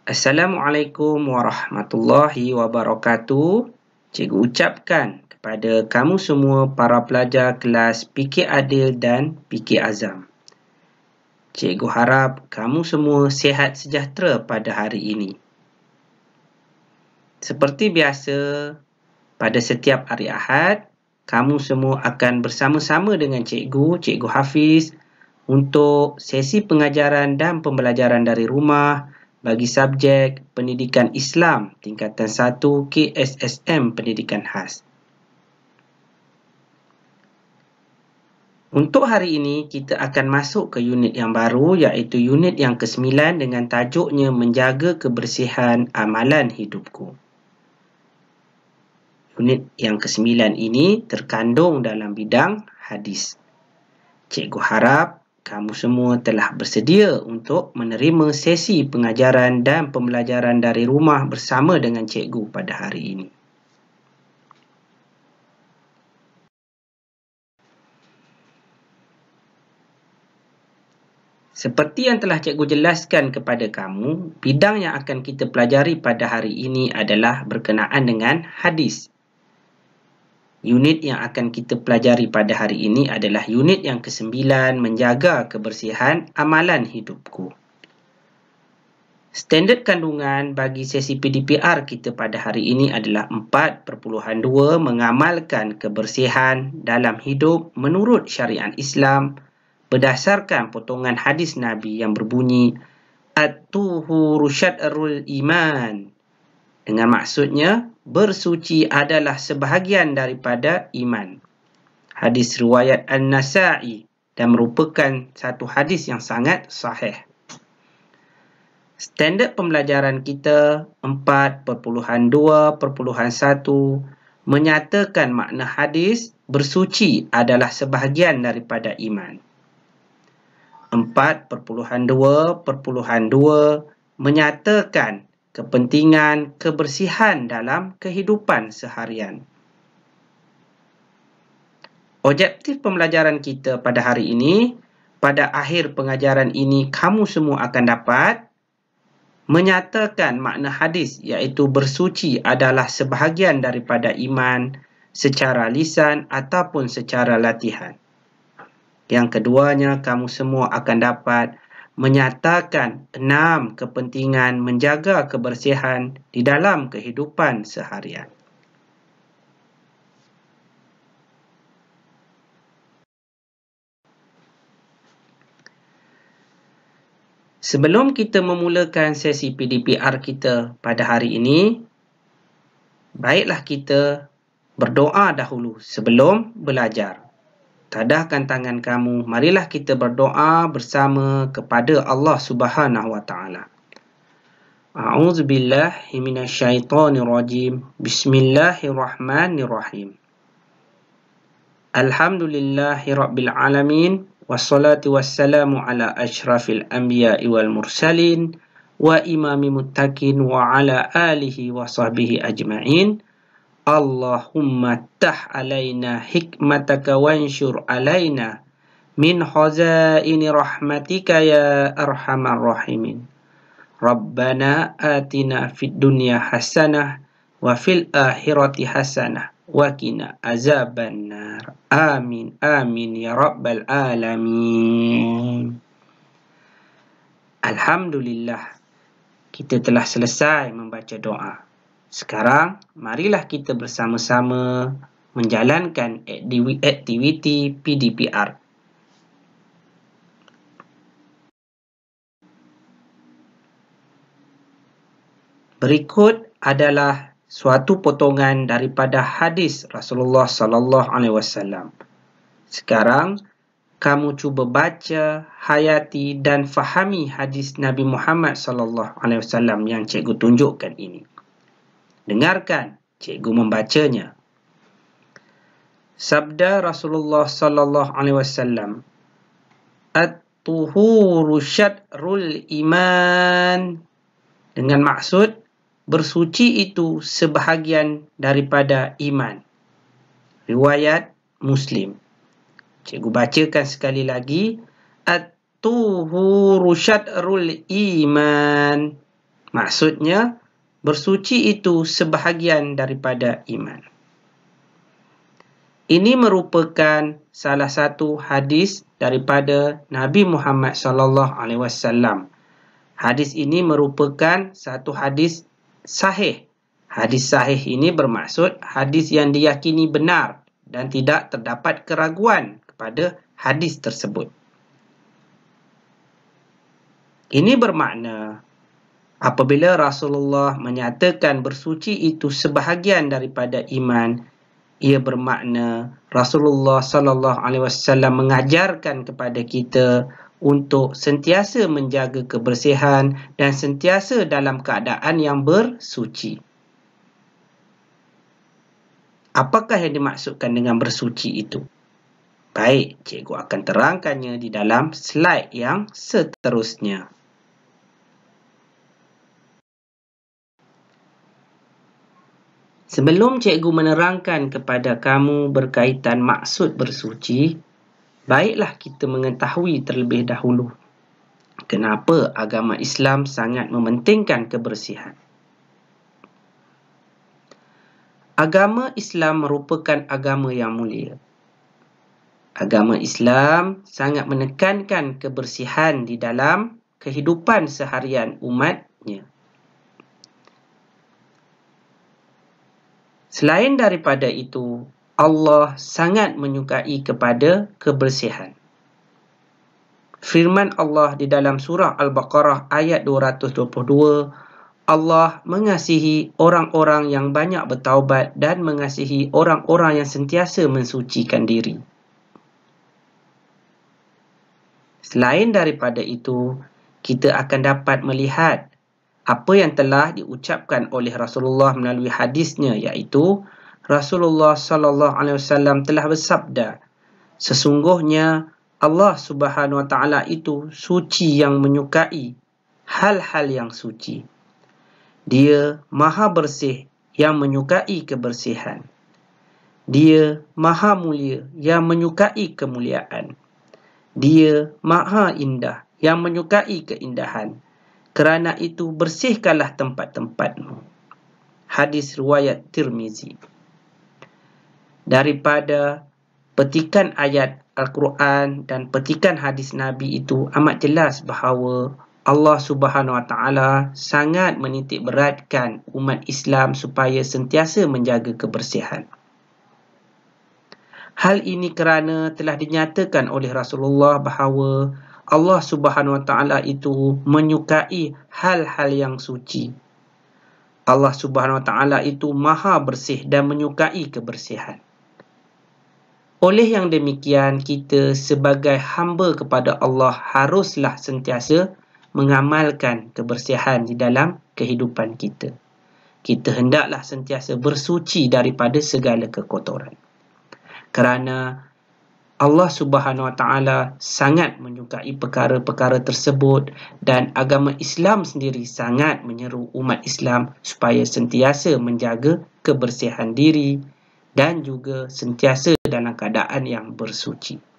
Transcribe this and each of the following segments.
Assalamualaikum warahmatullahi wabarakatuh. Cikgu ucapkan kepada kamu semua para pelajar kelas Fikir Adil dan Fikir Azam. Cikgu harap kamu semua sihat sejahtera pada hari ini. Seperti biasa, pada setiap hari Ahad, kamu semua akan bersama-sama dengan Cikgu Hafiz untuk sesi pengajaran dan pembelajaran dari rumah bagi subjek Pendidikan Islam tingkatan 1 KSSM Pendidikan Khas. Untuk hari ini, kita akan masuk ke unit yang baru iaitu unit yang ke-9 dengan tajuknya Menjaga Kebersihan Amalan Hidupku. Unit yang ke-9 ini terkandung dalam bidang hadis. Cikgu harap kamu semua telah bersedia untuk menerima sesi pengajaran dan pembelajaran dari rumah bersama dengan cikgu pada hari ini. Seperti yang telah cikgu jelaskan kepada kamu, bidang yang akan kita pelajari pada hari ini adalah berkenaan dengan hadis. Unit yang akan kita pelajari pada hari ini adalah unit yang ke-9, Menjaga Kebersihan Amalan Hidupku. Standard kandungan bagi sesi PDPR kita pada hari ini adalah 4.2, mengamalkan kebersihan dalam hidup menurut syariat Islam berdasarkan potongan hadis Nabi yang berbunyi At-tuhuru syadrul iman. Dengan maksudnya, bersuci adalah sebahagian daripada iman. Hadis riwayat An-Nasa'i dan merupakan satu hadis yang sangat sahih. Standard pembelajaran kita 4.2.1 menyatakan makna hadis bersuci adalah sebahagian daripada iman. 4.2.2 menyatakan kepentingan kebersihan dalam kehidupan seharian. Objektif pembelajaran kita pada hari ini, pada akhir pengajaran ini kamu semua akan dapat menyatakan makna hadis iaitu bersuci adalah sebahagian daripada iman secara lisan ataupun secara latihan. Yang keduanya, kamu semua akan dapat menyatakan 6 kepentingan menjaga kebersihan di dalam kehidupan seharian. Sebelum kita memulakan sesi PDPR kita pada hari ini, baiklah kita berdoa dahulu sebelum belajar. Tadahkan tangan kamu, marilah kita berdoa bersama kepada Allah Subhanahu wa taala. A'udzubillahi minasyaitonirrajim. Bismillahirrahmanirrahim. Alhamdulillahirabbil alamin wassalatu wassalamu ala asyrafil anbiya'i wal mursalin wa imami muttaqin wa ala alihi wa sahbihi ajma'in. Allahumma tah alaina hikmataka wansyur alaina min khazaini rahmatika ya arhamar rahimin. Rabbana atina fid dunya hasanah wa fil akhirati hasanah wa qina azabannar. Amin amin ya rabbal alamin. Alhamdulillah, kita telah selesai membaca doa. Sekarang, marilah kita bersama-sama menjalankan aktiviti PDPR. Berikut adalah suatu potongan daripada hadis Rasulullah sallallahu alaihi wasallam. Sekarang, kamu cuba baca, hayati dan fahami hadis Nabi Muhammad sallallahu alaihi wasallam yang cikgu tunjukkan ini. Dengarkan cikgu membacanya. Sabda Rasulullah sallallahu alaihi wasallam, At-tuhuru syadrul iman. Dengan maksud, bersuci itu sebahagian daripada iman. Riwayat Muslim. Cikgu bacakan sekali lagi. At-tuhuru syadrul iman. Maksudnya, bersuci itu sebahagian daripada iman. Ini merupakan salah satu hadis daripada Nabi Muhammad SAW. Hadis ini merupakan satu hadis sahih. Hadis sahih ini bermaksud hadis yang diyakini benar dan tidak terdapat keraguan kepada hadis tersebut. Ini bermakna apabila Rasulullah menyatakan bersuci itu sebahagian daripada iman, ia bermakna Rasulullah SAW mengajarkan kepada kita untuk sentiasa menjaga kebersihan dan sentiasa dalam keadaan yang bersuci. Apakah yang dimaksudkan dengan bersuci itu? Baik, cikgu akan terangkannya di dalam slide yang seterusnya. Sebelum cikgu menerangkan kepada kamu berkaitan maksud bersuci, baiklah kita mengetahui terlebih dahulu kenapa agama Islam sangat mementingkan kebersihan. Agama Islam merupakan agama yang mulia. Agama Islam sangat menekankan kebersihan di dalam kehidupan seharian umatnya. Selain daripada itu, Allah sangat menyukai kepada kebersihan. Firman Allah di dalam surah Al-Baqarah ayat 222, Allah mengasihi orang-orang yang banyak bertaubat dan mengasihi orang-orang yang sentiasa mensucikan diri. Selain daripada itu, kita akan dapat melihat apa yang telah diucapkan oleh Rasulullah melalui hadisnya, iaitu Rasulullah SAW telah bersabda, sesungguhnya Allah Subhanahu Wa Taala itu suci yang menyukai hal-hal yang suci. Dia maha bersih yang menyukai kebersihan. Dia maha mulia yang menyukai kemuliaan. Dia maha indah yang menyukai keindahan. Kerana itu bersihkanlah tempat-tempatmu. Hadis riwayat Tirmizi. Daripada petikan ayat Al-Quran dan petikan hadis Nabi itu amat jelas bahawa Allah Subhanahu Wa Taala sangat menitik beratkan umat Islam supaya sentiasa menjaga kebersihan. Hal ini kerana telah dinyatakan oleh Rasulullah bahawa Allah Subhanahu Wa Taala itu menyukai hal-hal yang suci. Allah Subhanahu Wa Taala itu maha bersih dan menyukai kebersihan. Oleh yang demikian, kita sebagai hamba kepada Allah haruslah sentiasa mengamalkan kebersihan di dalam kehidupan kita. Kita hendaklah sentiasa bersuci daripada segala kekotoran. Kerana Allah Subhanahu Wa Taala sangat menyukai perkara-perkara tersebut dan agama Islam sendiri sangat menyeru umat Islam supaya sentiasa menjaga kebersihan diri dan juga sentiasa dalam keadaan yang bersuci.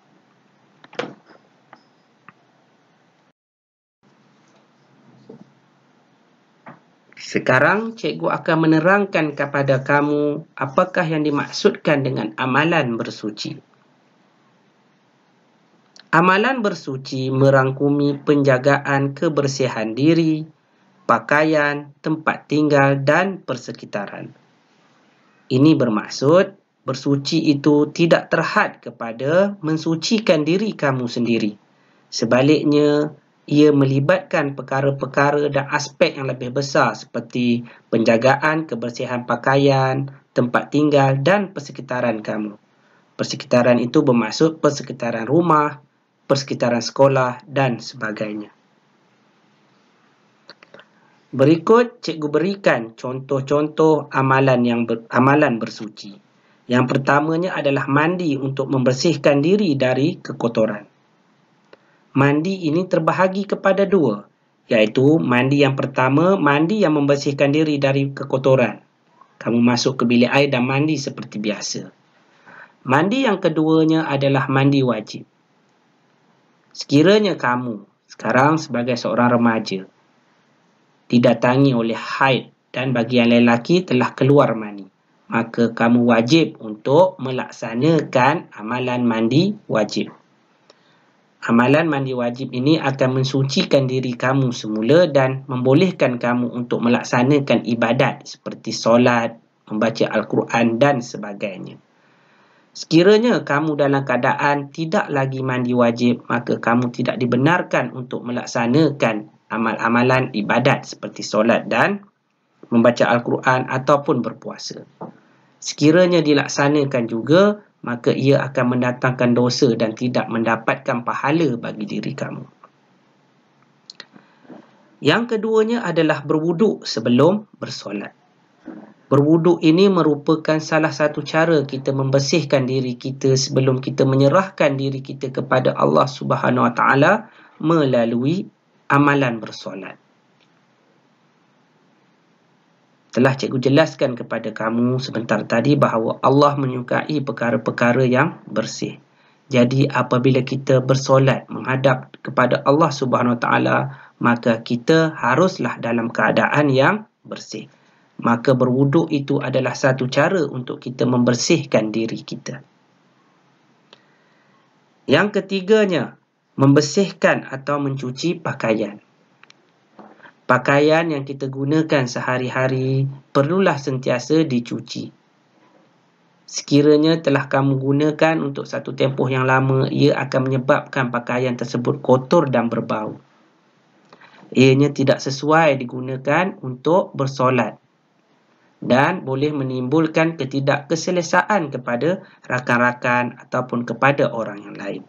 Sekarang cikgu akan menerangkan kepada kamu apakah yang dimaksudkan dengan amalan bersuci. Amalan bersuci merangkumi penjagaan kebersihan diri, pakaian, tempat tinggal dan persekitaran. Ini bermaksud bersuci itu tidak terhad kepada mensucikan diri kamu sendiri. Sebaliknya, ia melibatkan perkara-perkara dan aspek yang lebih besar seperti penjagaan kebersihan pakaian, tempat tinggal dan persekitaran kamu. Persekitaran itu bermaksud persekitaran rumah, persekitaran sekolah dan sebagainya. Berikut cikgu berikan contoh-contoh amalan bersuci. Yang pertamanya adalah mandi untuk membersihkan diri dari kekotoran. Mandi ini terbahagi kepada dua, iaitu mandi yang pertama, mandi yang membersihkan diri dari kekotoran. Kamu masuk ke bilik air dan mandi seperti biasa. Mandi yang keduanya adalah mandi wajib. Sekiranya kamu sekarang sebagai seorang remaja, didatangi oleh haid dan bagi yang lelaki telah keluar mani, maka kamu wajib untuk melaksanakan amalan mandi wajib. Amalan mandi wajib ini akan mensucikan diri kamu semula dan membolehkan kamu untuk melaksanakan ibadat seperti solat, membaca Al-Quran dan sebagainya. Sekiranya kamu dalam keadaan tidak lagi mandi wajib, maka kamu tidak dibenarkan untuk melaksanakan amal-amalan ibadat seperti solat dan membaca Al-Quran ataupun berpuasa. Sekiranya dilaksanakan juga, maka ia akan mendatangkan dosa dan tidak mendapatkan pahala bagi diri kamu. Yang keduanya adalah berwuduk sebelum bersolat. Berwuduk ini merupakan salah satu cara kita membersihkan diri kita sebelum kita menyerahkan diri kita kepada Allah Subhanahu Wa Taala melalui amalan bersolat. Telah cikgu jelaskan kepada kamu sebentar tadi bahawa Allah menyukai perkara-perkara yang bersih. Jadi apabila kita bersolat menghadap kepada Allah Subhanahu Wa Taala, maka kita haruslah dalam keadaan yang bersih. Maka berwuduk itu adalah satu cara untuk kita membersihkan diri kita. Yang ketiganya, membersihkan atau mencuci pakaian. Pakaian yang kita gunakan sehari-hari perlulah sentiasa dicuci. Sekiranya telah kamu gunakan untuk satu tempoh yang lama, ia akan menyebabkan pakaian tersebut kotor dan berbau. Ianya tidak sesuai digunakan untuk bersolat dan boleh menimbulkan ketidakkeselesaan kepada rakan-rakan ataupun kepada orang yang lain.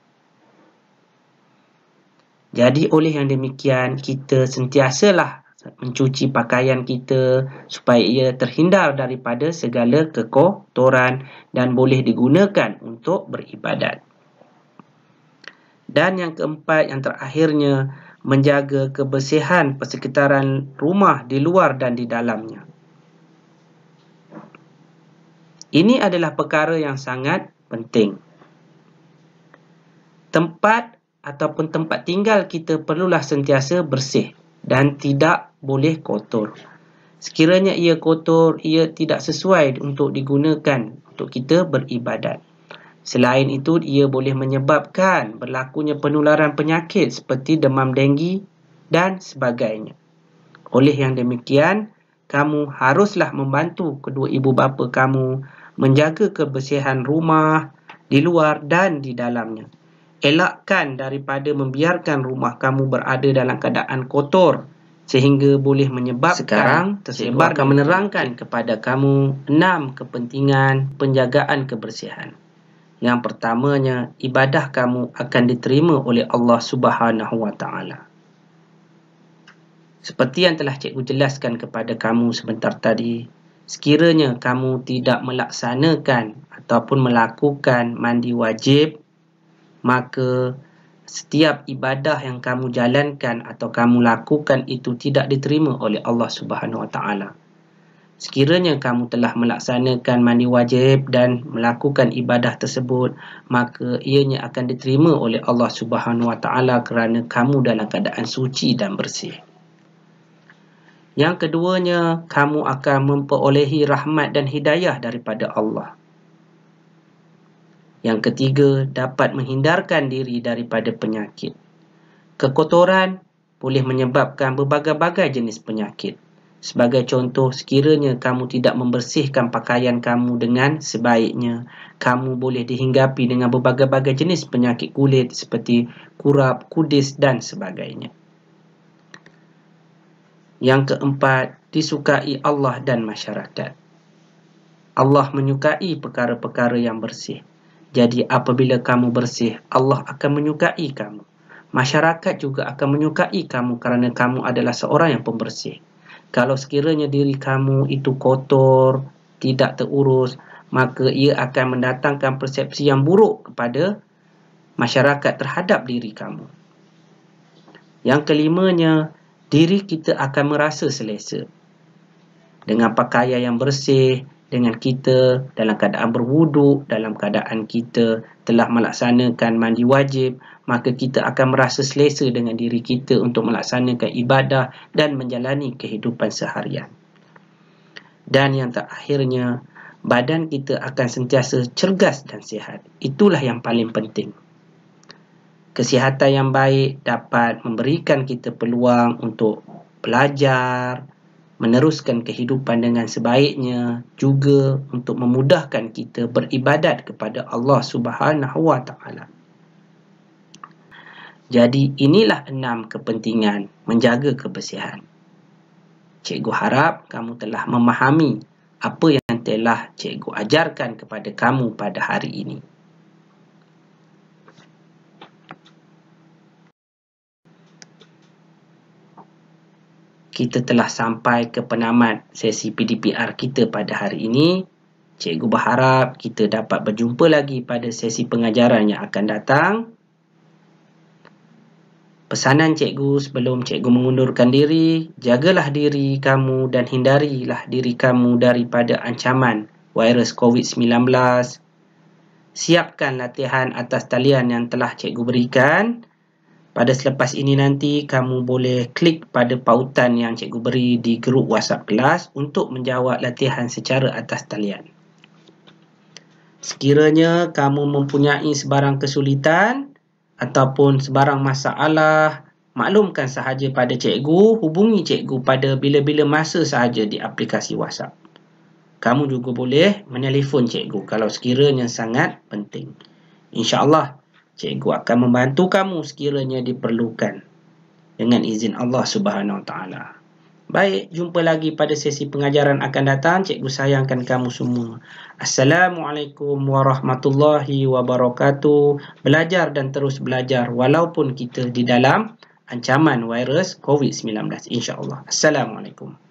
Jadi oleh yang demikian, kita sentiasalah mencuci pakaian kita supaya ia terhindar daripada segala kekotoran dan boleh digunakan untuk beribadat. Dan yang keempat, yang terakhirnya, menjaga kebersihan persekitaran rumah di luar dan di dalamnya. Ini adalah perkara yang sangat penting. Tempat ataupun tempat tinggal kita perlulah sentiasa bersih dan tidak boleh kotor. Sekiranya ia kotor, ia tidak sesuai untuk digunakan untuk kita beribadat. Selain itu, ia boleh menyebabkan berlakunya penularan penyakit seperti demam denggi dan sebagainya. Oleh yang demikian, kamu haruslah membantu kedua ibu bapa kamu menjaga kebersihan rumah di luar dan di dalamnya. Elakkan daripada membiarkan rumah kamu berada dalam keadaan kotor sehingga boleh menyebabkan. Sekarang, cikgu akan menerangkan kepada kamu 6 kepentingan penjagaan kebersihan. Yang pertamanya, ibadah kamu akan diterima oleh Allah Subhanahu Wa Taala. Seperti yang telah cikgu jelaskan kepada kamu sebentar tadi, sekiranya kamu tidak melaksanakan ataupun melakukan mandi wajib, maka setiap ibadah yang kamu jalankan atau kamu lakukan itu tidak diterima oleh Allah Subhanahu Wa Taala. Sekiranya kamu telah melaksanakan mandi wajib dan melakukan ibadah tersebut, maka ianya akan diterima oleh Allah Subhanahu Wa Taala kerana kamu dalam keadaan suci dan bersih. Yang keduanya, kamu akan memperolehi rahmat dan hidayah daripada Allah. Yang ketiga, dapat menghindarkan diri daripada penyakit. Kekotoran boleh menyebabkan berbagai-bagai jenis penyakit. Sebagai contoh, sekiranya kamu tidak membersihkan pakaian kamu dengan sebaiknya, kamu boleh dihinggapi dengan berbagai-bagai jenis penyakit kulit seperti kurap, kudis dan sebagainya. Yang keempat, disukai Allah dan masyarakat. Allah menyukai perkara-perkara yang bersih. Jadi apabila kamu bersih, Allah akan menyukai kamu. Masyarakat juga akan menyukai kamu kerana kamu adalah seorang yang pembersih. Kalau sekiranya diri kamu itu kotor, tidak terurus, maka ia akan mendatangkan persepsi yang buruk kepada masyarakat terhadap diri kamu. Yang kelimanya, diri kita akan merasa selesa. Dengan pakaian yang bersih, dengan kita dalam keadaan berwuduk, dalam keadaan kita telah melaksanakan mandi wajib, maka kita akan merasa selesa dengan diri kita untuk melaksanakan ibadah dan menjalani kehidupan seharian. Dan yang terakhirnya, badan kita akan sentiasa cergas dan sihat. Itulah yang paling penting. Kesihatan yang baik dapat memberikan kita peluang untuk belajar, meneruskan kehidupan dengan sebaiknya, juga untuk memudahkan kita beribadat kepada Allah Subhanahu wa Ta'ala. Jadi inilah 6 kepentingan menjaga kebersihan. Cikgu harap kamu telah memahami apa yang telah cikgu ajarkan kepada kamu pada hari ini. Kita telah sampai ke penamat sesi PDPR kita pada hari ini. Cikgu berharap kita dapat berjumpa lagi pada sesi pengajaran yang akan datang. Pesanan cikgu sebelum cikgu mengundurkan diri, jagalah diri kamu dan hindarilah diri kamu daripada ancaman virus COVID-19. Siapkan latihan atas talian yang telah cikgu berikan. Pada selepas ini nanti kamu boleh klik pada pautan yang cikgu beri di grup WhatsApp kelas untuk menjawab latihan secara atas talian. Sekiranya kamu mempunyai sebarang kesulitan ataupun sebarang masalah, maklumkan sahaja pada cikgu, hubungi cikgu pada bila-bila masa sahaja di aplikasi WhatsApp. Kamu juga boleh menelefon cikgu kalau sekiranya sangat penting. InsyaAllah, cikgu akan membantu kamu sekiranya diperlukan dengan izin Allah Subhanahu Wa Taala. Baik, jumpa lagi pada sesi pengajaran akan datang. Cikgu sayangkan kamu semua. Assalamualaikum warahmatullahi wabarakatuh. Belajar dan terus belajar walaupun kita di dalam ancaman virus COVID-19, insya-Allah. Assalamualaikum.